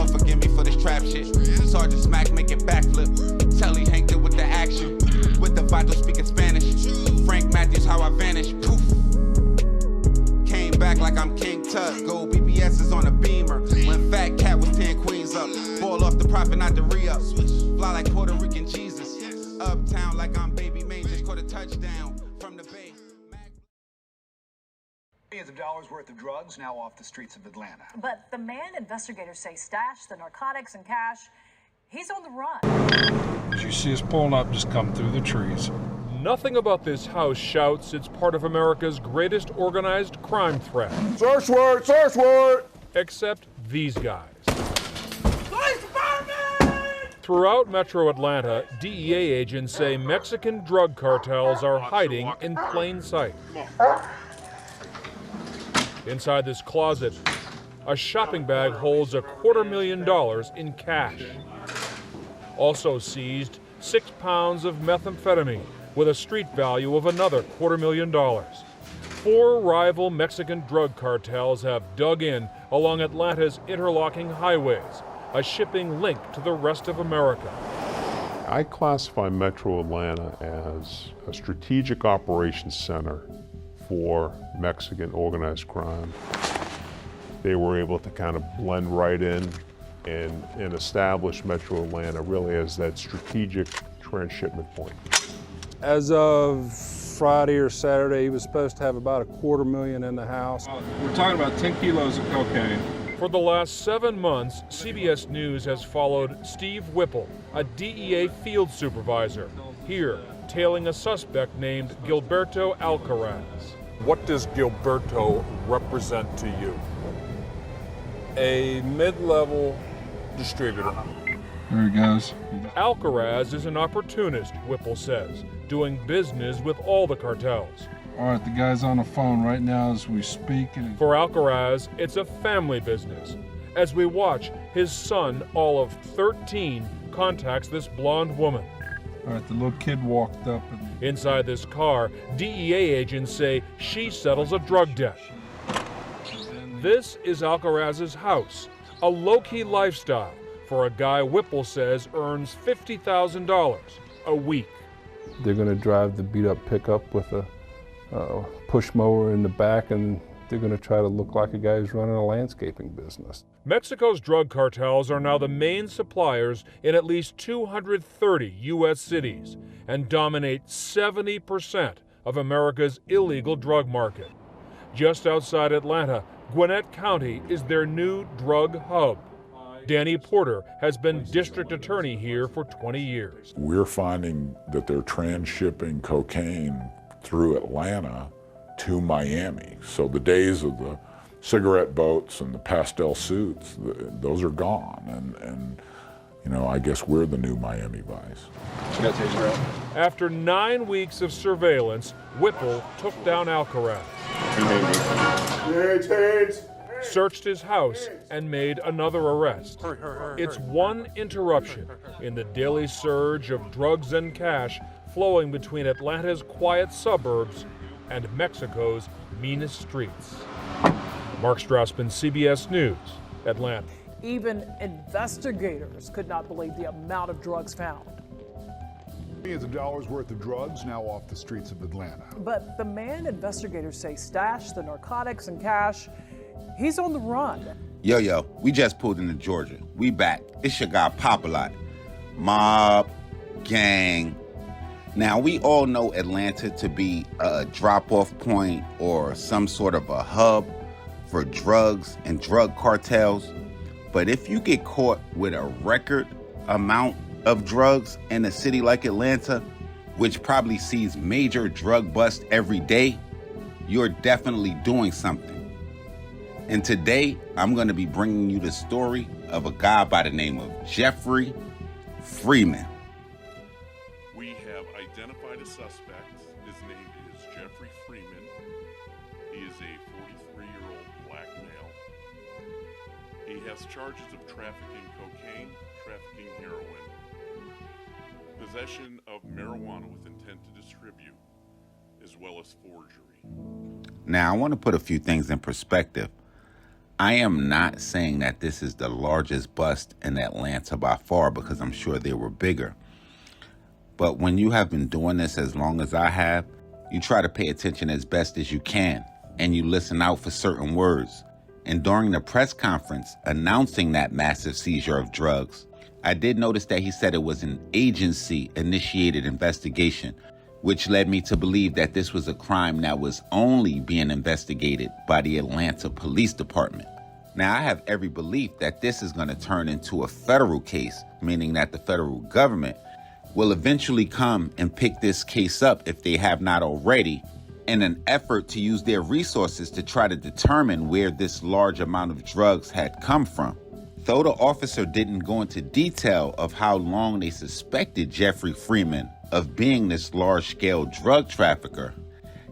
Lord forgive me for this trap shit. Sergeant Smack make it backflip. Telly Hank did with the action. With the vital speaking Spanish. Frank Matthews how I vanish. Poof. Came back like I'm King Tut. Gold BBS is on a beamer. When Fat Cat was 10 queens up. Ball off the profit, not the re-up. Fly like Puerto Rican Jesus. Uptown like I'm Baby May. Just caught a touchdown from the Bay. Millions of dollars worth of drugs now off the streets of Atlanta. But the man investigators say stashed the narcotics and cash, he's on the run. As you see us pulling up, just come through the trees. Nothing about this house shouts it's part of America's greatest organized crime threat. Search warrant, search warrant! Except these guys. Throughout metro Atlanta, DEA agents say Mexican drug cartels are hiding in plain sight. Inside this closet, a shopping bag holds $250,000 in cash. Also seized, 6 pounds of methamphetamine with a street value of another $250,000. 4 rival Mexican drug cartels have dug in along Atlanta's interlocking highways, a shipping link to the rest of America. I classify Metro Atlanta as a strategic operations center for Mexican organized crime. They were able to kind of blend right in and establish Metro Atlanta really as that strategic transshipment point. As of Friday or Saturday, he was supposed to have about $250,000 in the house. We're talking about 10 kilos of cocaine. For the last 7 months, CBS News has followed Steve Whipple, a DEA field supervisor, here tailing a suspect named Gilberto Alcaraz. What does Gilberto represent to you? A mid-level distributor. There he goes. Alcaraz is an opportunist, Whipple says, doing business with all the cartels. All right, the guy's on the phone right now as we speak. For Alcaraz, it's a family business. As we watch, his son, all of 13, contacts this blonde woman. All right, the little kid walked up. Inside this car, DEA agents say she settles a drug debt. This is Alcaraz's house, a low-key lifestyle for a guy Whipple says earns $50,000 a week. They're going to drive the beat-up pickup with a push mower in the back, and they're going to try to look like a guy who's running a landscaping business. Mexico's drug cartels are now the main suppliers in at least 230 U.S. cities and dominate 70% of America's illegal drug market. Just outside Atlanta, Gwinnett County is their new drug hub. Danny Porter has been district attorney here for 20 years. We're finding that they're transshipping cocaine through Atlanta to Miami. So the days of the cigarette boats and the pastel suits, those are gone. And you know, I guess we're the new Miami Vice. After 9 weeks of surveillance, Whipple took down Alcaraz, searched his house, and made another arrest. It's one interruption in the daily surge of drugs and cash flowing between Atlanta's quiet suburbs and Mexico's meanest streets. Mark Strausman, CBS News, Atlanta. Even investigators could not believe the amount of drugs found. Millions of dollars worth of drugs now off the streets of Atlanta. But the man investigators say stashed the narcotics and cash, he's on the run. Yo, we just pulled into Georgia. We back. It's your guy Popalot. Mob, gang. Now, we all know Atlanta to be a drop-off point or some sort of a hub for drugs and drug cartels. But if you get caught with a record amount of drugs in a city like Atlanta, which probably sees major drug busts every day, you're definitely doing something. And today, I'm going to be bringing you the story of a guy by the name of Jeffery Freeman. We have identified a suspect. His name is Jeffery Freeman. He is a 43-year-old black male. He has charges of trafficking cocaine, trafficking heroin, possession of marijuana with intent to distribute, as well as forgery. Now, I want to put a few things in perspective. I am not saying that this is the largest bust in Atlanta by far, because I'm sure there were bigger. But when you have been doing this as long as I have, you try to pay attention as best as you can, and you listen out for certain words. And during the press conference announcing that massive seizure of drugs, I did notice that he said it was an agency-initiated investigation, which led me to believe that this was a crime that was only being investigated by the Atlanta Police Department. Now, I have every belief that this is going to turn into a federal case, meaning that the federal government will eventually come and pick this case up, if they have not already, in an effort to use their resources to try to determine where this large amount of drugs had come from. Though the officer didn't go into detail of how long they suspected Jeffery Freeman of being this large-scale drug trafficker,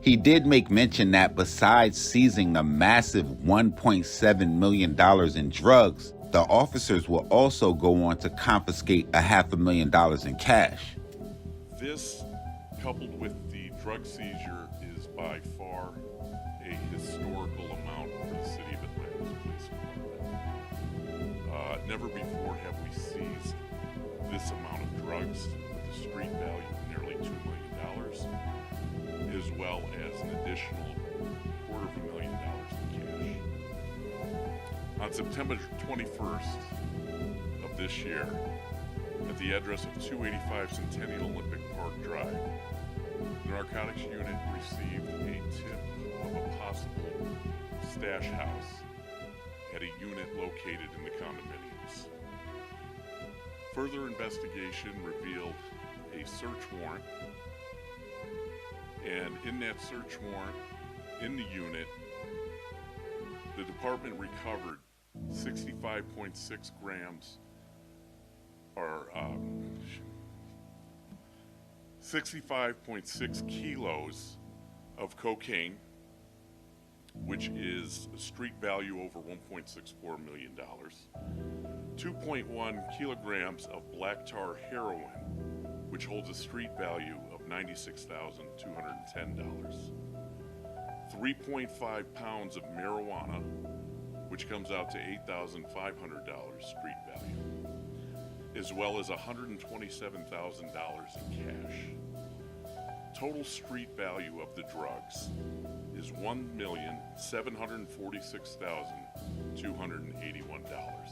he did make mention that besides seizing the massive $1.7 million in drugs, the officers will also go on to confiscate $500,000 in cash. This, coupled with the drug seizure, is by far a historical amount for the city of Atlanta's police department. Never before have we seized this amount of drugs with a street value of nearly $2 million, as well as an additional $250,000 in cash. On September 21st of this year, at the address of 285 Centennial Olympic Park Drive, the narcotics unit received a tip of a possible stash house at a unit located in the condominiums. Further investigation revealed a search warrant, and in that search warrant, in the unit, the department recovered 65.6 grams, or 65.6 kilos of cocaine, which is a street value over $1.64 million, 2.1 kilograms of black tar heroin, which holds a street value of $96,210, 3.5 pounds of marijuana, which comes out to $8,500 street value, as well as $127,000 in cash. Total street value of the drugs is $1,746,281.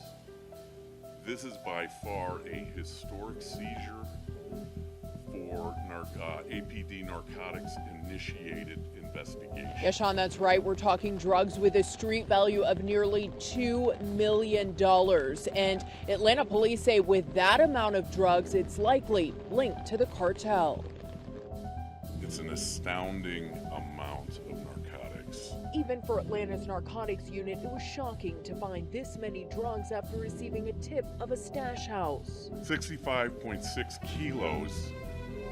This is by far a historic seizure for APD Narcotics initiated investigation. Yeah, Sean, that's right. We're talking drugs with a street value of nearly $2 million. And Atlanta police say with that amount of drugs, it's likely linked to the cartel. It's an astounding amount of narcotics. Even for Atlanta's narcotics unit, it was shocking to find this many drugs after receiving a tip of a stash house. 65.6 kilos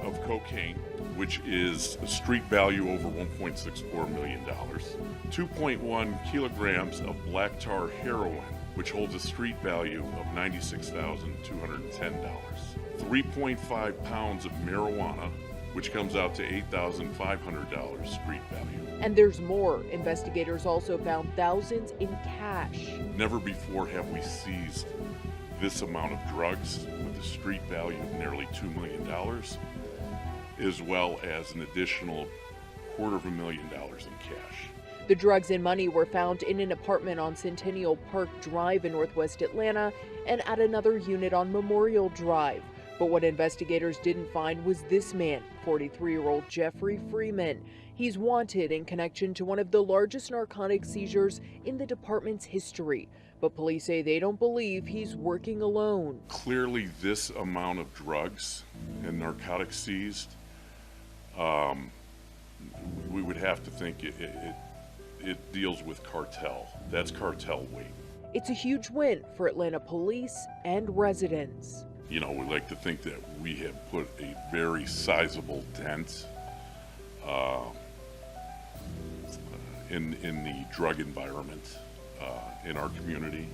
of cocaine, which is a street value over $1.64 million, 2.1 kilograms of black tar heroin, which holds a street value of $96,210, 3.5 pounds of marijuana, which comes out to $8,500 street value. And there's more. Investigators also found thousands in cash. Never before have we seized this amount of drugs with a street value of nearly $2 million, as well as an additional $250,000 in cash. The drugs and money were found in an apartment on Centennial Park Drive in Northwest Atlanta and at another unit on Memorial Drive. But what investigators didn't find was this man, 43-year-old Jeffery Freeman. He's wanted in connection to one of the largest narcotic seizures in the department's history. But police say they don't believe he's working alone. Clearly, this amount of drugs and narcotics seized, we would have to think it deals with cartel. That's cartel weight. It's a huge win for Atlanta police and residents. You know, we like to think that we have put a very sizable dent in the drug environment in our community.